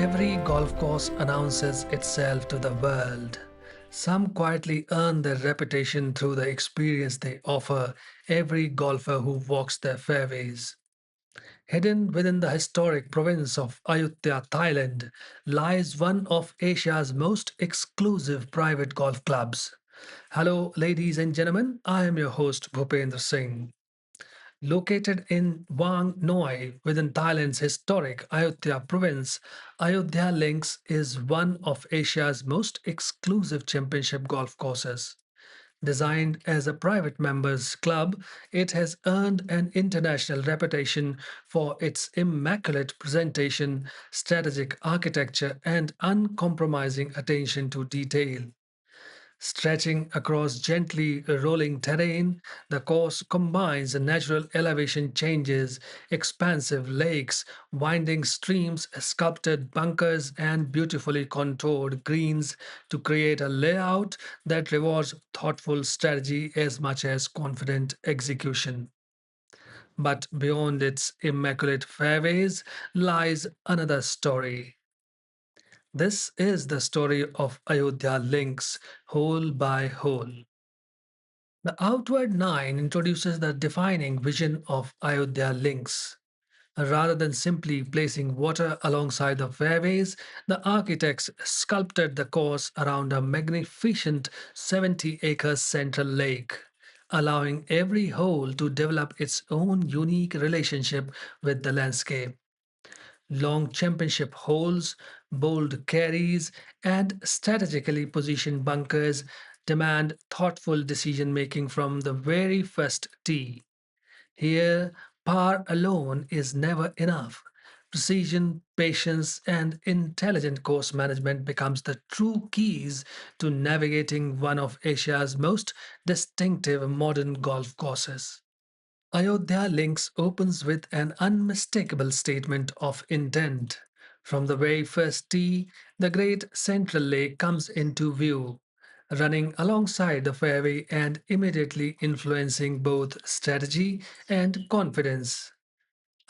every golf course announces itself to the world. Some quietly earn their reputation through the experience they offer every golfer who walks their fairways. Hidden within the historic province of Ayutthaya, Thailand, lies one of Asia's most exclusive private golf clubs. Hello, ladies and gentlemen, I am your host Bhupendra Singh. Located in Wang Noi within Thailand's historic Ayutthaya province, Ayodhya Links is one of Asia's most exclusive championship golf courses. Designed as a private members club, it has earned an international reputation for its immaculate presentation, strategic architecture, and uncompromising attention to detail. Stretching across gently rolling terrain, the course combines natural elevation changes, expansive lakes, winding streams, sculpted bunkers, and beautifully contoured greens to create a layout that rewards thoughtful strategy as much as confident execution. But beyond its immaculate fairways lies another story. This is the story of Ayodhya Links, hole by hole. The outward nine introduces the defining vision of Ayodhya Links. Rather than simply placing water alongside the fairways, the architects sculpted the course around a magnificent 70-acre central lake, allowing every hole to develop its own unique relationship with the landscape. Long championship holes, bold carries, and strategically positioned bunkers demand thoughtful decision making from the very first tee. Here, power alone is never enough. Precision, patience, and intelligent course management becomes the true keys to navigating one of Asia's most distinctive modern golf courses. Ayodhya Links opens with an unmistakable statement of intent. From the very first tee, the great central lake comes into view, running alongside the fairway and immediately influencing both strategy and confidence.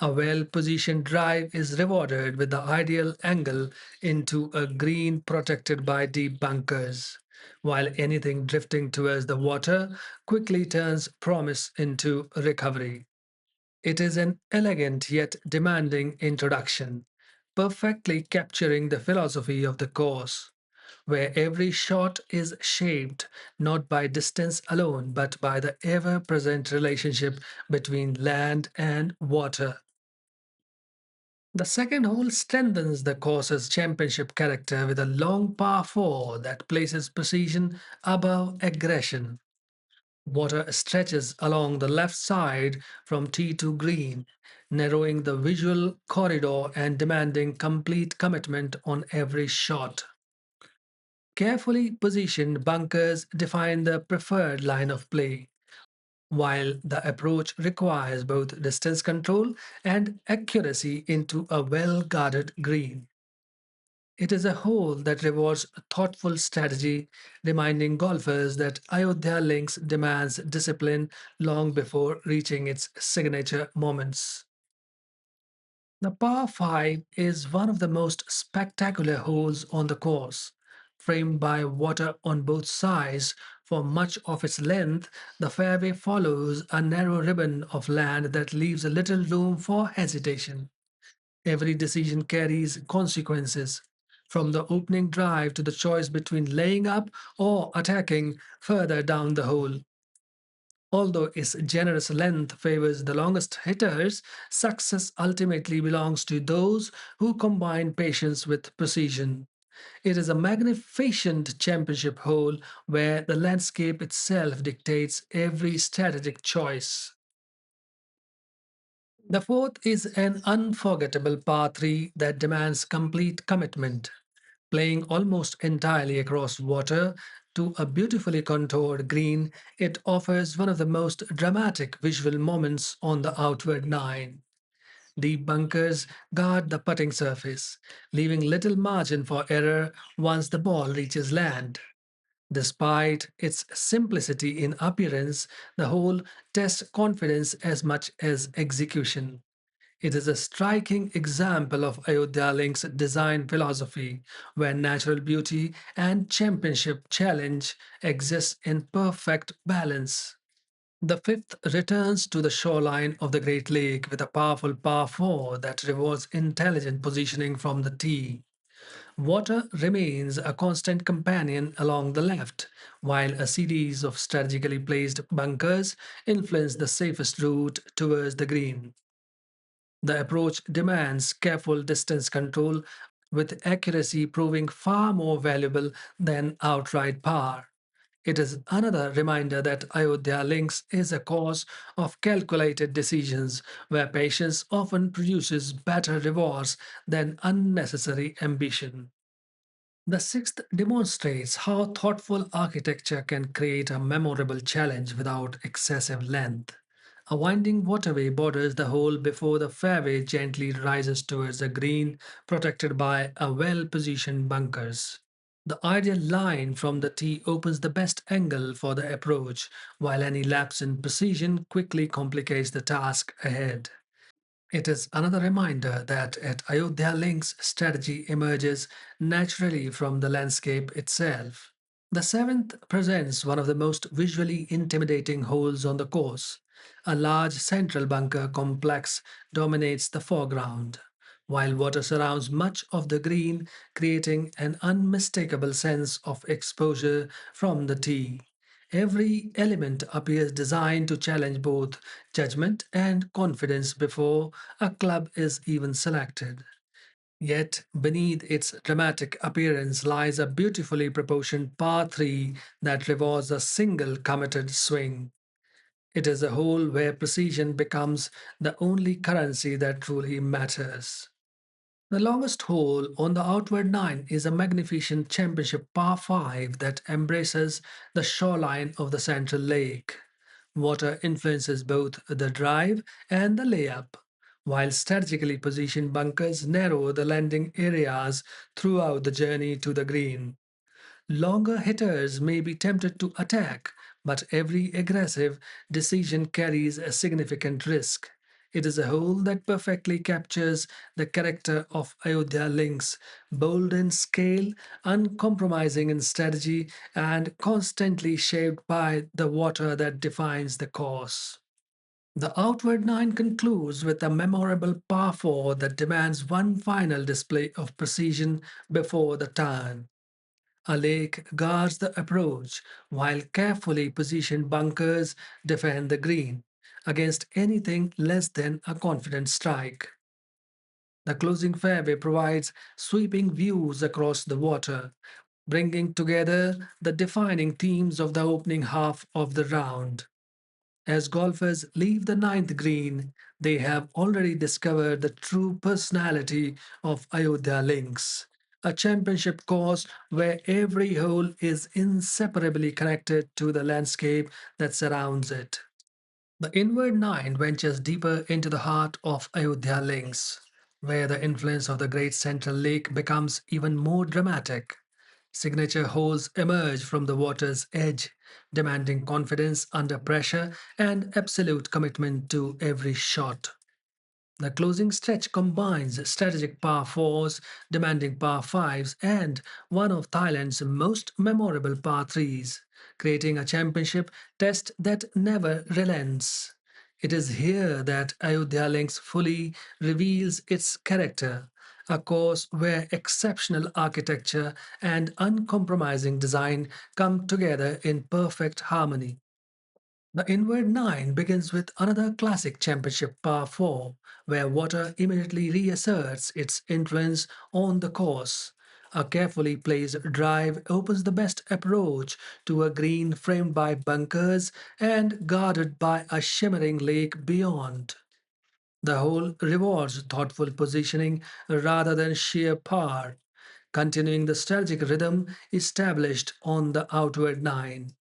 A well positioned drive is rewarded with the ideal angle into a green protected by deep bunkers, while anything drifting towards the water quickly turns promise into recovery. It is an elegant yet demanding introduction, perfectly capturing the philosophy of the course, where every shot is shaped not by distance alone but by the ever present relationship between land and water. The second hole strengthens the course's championship character with a long par 4 that places precision above aggression. Water stretches along the left side from tee to green, narrowing the visual corridor and demanding complete commitment on every shot. Carefully positioned bunkers define the preferred line of play, while the approach requires both distance control and accuracy into a well guarded green. It is a hole that rewards thoughtful strategy, reminding golfers that Ayodhya Links demands discipline long before reaching its signature moments. The par 5 is one of the most spectacular holes on the course. Framed by water on both sides for much of its length, the fairway follows a narrow ribbon of land that leaves little room for hesitation. Every decision carries consequences, from the opening drive to the choice between laying up or attacking further down the hole. Although its generous length favors the longest hitters, success ultimately belongs to those who combine patience with precision. It is a magnificent championship hole where the landscape itself dictates every strategic choice. The fourth is an unforgettable par 3 that demands complete commitment. Playing almost entirely across water to a beautifully contoured green, it offers one of the most dramatic visual moments on the outward nine. Deep bunkers guard the putting surface, leaving little margin for error once the ball reaches land. Despite its simplicity in appearance, the hole tests confidence as much as execution. It is a striking example of Ayodhya Links' design philosophy, where natural beauty and championship challenge exist in perfect balance. The fifth returns to the shoreline of the Great Lake with a powerful par 4 that rewards intelligent positioning from the tee. Water remains a constant companion along the left, while a series of strategically placed bunkers influence the safest route towards the green. The approach demands careful distance control, with accuracy proving far more valuable than outright power. It is another reminder that Ayodhya Links is a course of calculated decisions where patience often produces better rewards than unnecessary ambition. The sixth demonstrates how thoughtful architecture can create a memorable challenge without excessive length. A winding waterway borders the hole before the fairway gently rises towards the green, protected by a well positioned bunkers. The ideal line from the tee opens the best angle for the approach, while any lapse in precision quickly complicates the task ahead. It is another reminder that at Ayodhya Links, strategy emerges naturally from the landscape itself. The seventh presents one of the most visually intimidating holes on the course. A large central bunker complex dominates the foreground, while water surrounds much of the green, creating an unmistakable sense of exposure from the tee. Every element appears designed to challenge both judgment and confidence before a club is even selected. Yet, beneath its dramatic appearance lies a beautifully proportioned par 3 that rewards a single committed swing. It is a hole where precision becomes the only currency that truly matters. The longest hole on the outward nine is a magnificent championship par 5 that embraces the shoreline of the central lake. Water influences both the drive and the layup, while strategically positioned bunkers narrow the landing areas throughout the journey to the green. Longer hitters may be tempted to attack, but every aggressive decision carries a significant risk. It is a whole that perfectly captures the character of Ayodhya Links, bold in scale, uncompromising in strategy, and constantly shaped by the water that defines the course. The outward nine concludes with a memorable par 4 that demands one final display of precision before the turn. A lake guards the approach, while carefully positioned bunkers defend the green against anything less than a confident strike. The closing fairway provides sweeping views across the water, bringing together the defining themes of the opening half of the round. As golfers leave the ninth green, they have already discovered the true personality of Ayodhya Links, a championship course where every hole is inseparably connected to the landscape that surrounds it. The inward nine ventures deeper into the heart of Ayodhya Links, where the influence of the great central lake becomes even more dramatic. Signature holes emerge from the water's edge, demanding confidence under pressure and absolute commitment to every shot. The closing stretch combines strategic par 4s, demanding par 5s, and one of Thailand's most memorable par 3s, creating a championship test that never relents. It is here that Ayodhya Links fully reveals its character, a course where exceptional architecture and uncompromising design come together in perfect harmony. The inward nine begins with another classic championship par 4, where water immediately reasserts its influence on the course. A carefully placed drive opens the best approach to a green framed by bunkers and guarded by a shimmering lake beyond. The hole rewards thoughtful positioning rather than sheer power, continuing the strategic rhythm established on the outward nine.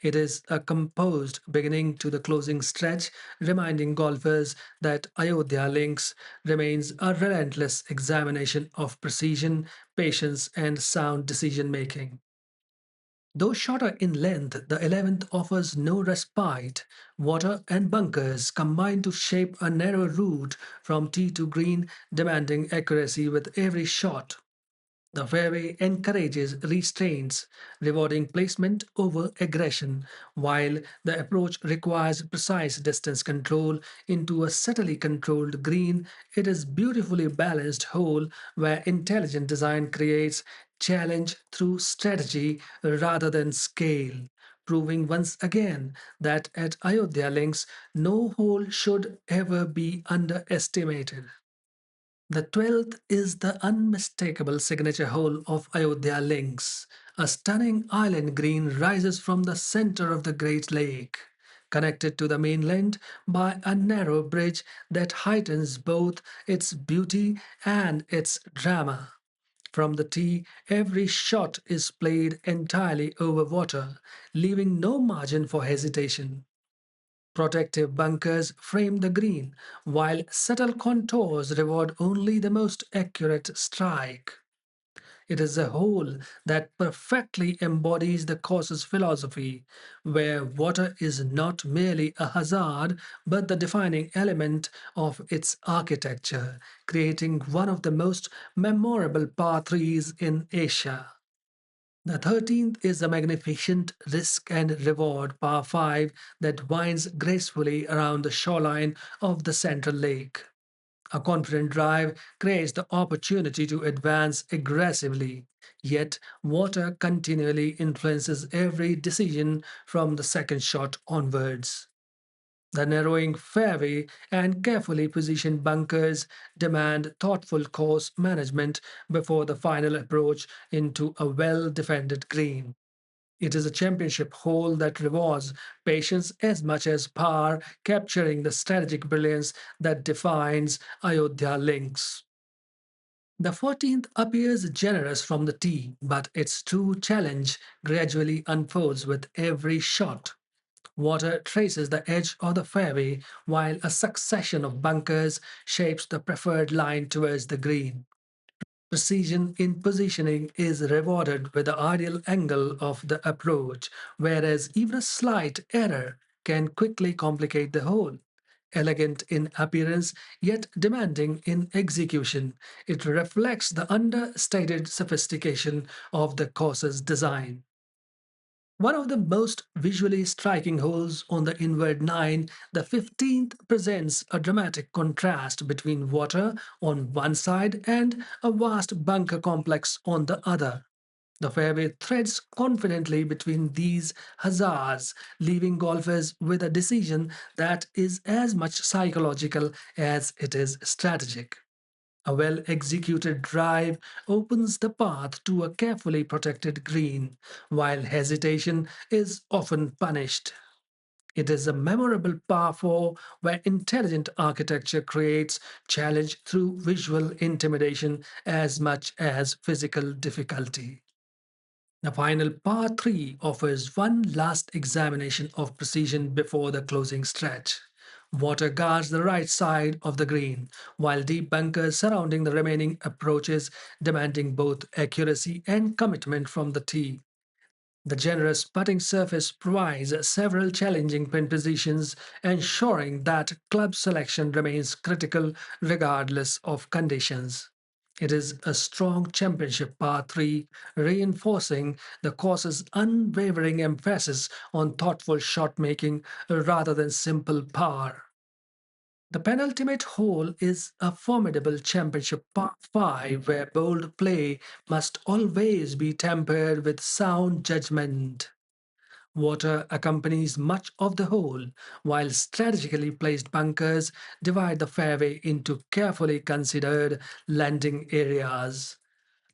It is a composed beginning to the closing stretch, reminding golfers that Ayodhya Links remains a relentless examination of precision, patience, and sound decision making. Though shorter in length, the 11th offers no respite. Water and bunkers combine to shape a narrow route from tee to green, demanding accuracy with every shot. The fairway encourages restraints, rewarding placement over aggression, while the approach requires precise distance control into a subtly controlled green. It is beautifully balanced hole where intelligent design creates challenge through strategy rather than scale. Proving once again that at Ayodhya Links, no hole should ever be underestimated. The 12th is the unmistakable signature hole of Ayodhya Links. A stunning island green rises from the center of the Great Lake, connected to the mainland by a narrow bridge that heightens both its beauty and its drama. From the tee, every shot is played entirely over water, leaving no margin for hesitation. Protective bunkers frame the green, while subtle contours reward only the most accurate strike. It is a whole that perfectly embodies the course's philosophy, where water is not merely a hazard but the defining element of its architecture, creating one of the most memorable par threes in Asia. The 13th is a magnificent risk and reward par 5 that winds gracefully around the shoreline of the central lake. A confident drive creates the opportunity to advance aggressively, yet, water continually influences every decision from the second shot onwards. The narrowing fairway and carefully positioned bunkers demand thoughtful course management before the final approach into a well defended green. It is a championship hole that rewards patience as much as power, capturing the strategic brilliance that defines Ayodhya Links. The 14th appears generous from the tee, but its true challenge gradually unfolds with every shot. Water traces the edge of the fairway, while a succession of bunkers shapes the preferred line towards the green. Precision in positioning is rewarded with the ideal angle of the approach, whereas even a slight error can quickly complicate the hole. Elegant in appearance, yet demanding in execution, it reflects the understated sophistication of the course's design. One of the most visually striking holes on the inward nine, the 15th presents a dramatic contrast between water on one side and a vast bunker complex on the other. The fairway threads confidently between these hazards, leaving golfers with a decision that is as much psychological as it is strategic. A well executed drive opens the path to a carefully protected green, while hesitation is often punished. It is a memorable par 4 where intelligent architecture creates challenge through visual intimidation as much as physical difficulty. The final par 3 offers one last examination of precision before the closing stretch. Water guards the right side of the green, while deep bunkers surrounding the remaining approaches, demanding both accuracy and commitment from the tee. The generous putting surface provides several challenging pin positions, ensuring that club selection remains critical regardless of conditions. It is a strong championship par 3, reinforcing the course's unwavering emphasis on thoughtful shot making rather than simple par. The penultimate hole is a formidable championship par 5 where bold play must always be tempered with sound judgment. Water accompanies much of the hole, while strategically placed bunkers divide the fairway into carefully considered landing areas.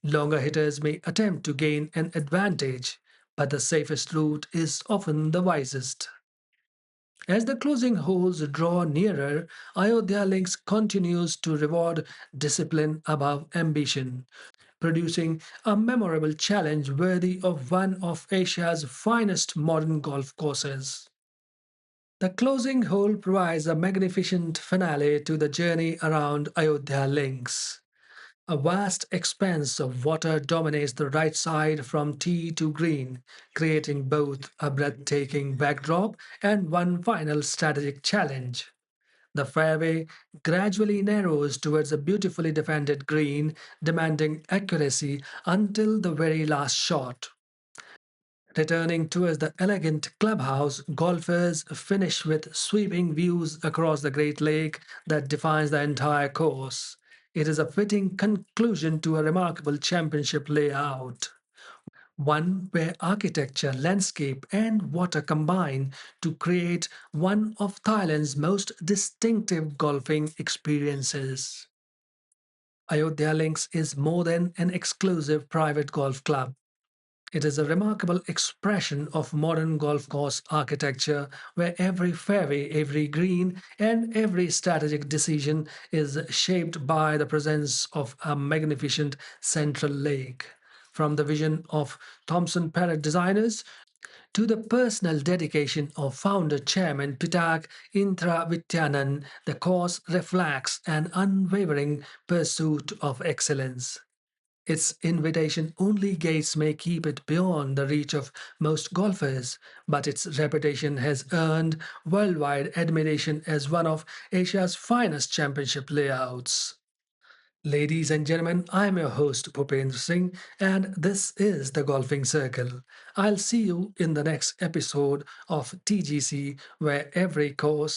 Longer hitters may attempt to gain an advantage, but the safest route is often the wisest. As the closing holes draw nearer, Ayodhya Links continues to reward discipline above ambition, producing a memorable challenge worthy of one of Asia's finest modern golf courses. The closing hole provides a magnificent finale to the journey around Ayodhya Links. A vast expanse of water dominates the right side from tee to green, creating both a breathtaking backdrop and one final strategic challenge. The fairway gradually narrows towards a beautifully defended green, demanding accuracy until the very last shot. Returning towards the elegant clubhouse, golfers finish with sweeping views across the Great Lake that defines the entire course. It is a fitting conclusion to a remarkable championship layout, one where architecture, landscape, and water combine to create one of Thailand's most distinctive golfing experiences. Ayodhya Links is more than an exclusive private golf club. It is a remarkable expression of modern golf course architecture where every fairway, every green, and every strategic decision is shaped by the presence of a magnificent central lake. From the vision of Thomson Parrott designers to the personal dedication of founder chairman Pitak Indra Vidyanan, the course reflects an unwavering pursuit of excellence. Its invitation only gates may keep it beyond the reach of most golfers, but its reputation has earned worldwide admiration as one of Asia's finest championship layouts. Ladies and gentlemen, I'm your host Bhupendra Singh, and this is the Golfing Circle. I'll see you in the next episode of TGC, where every course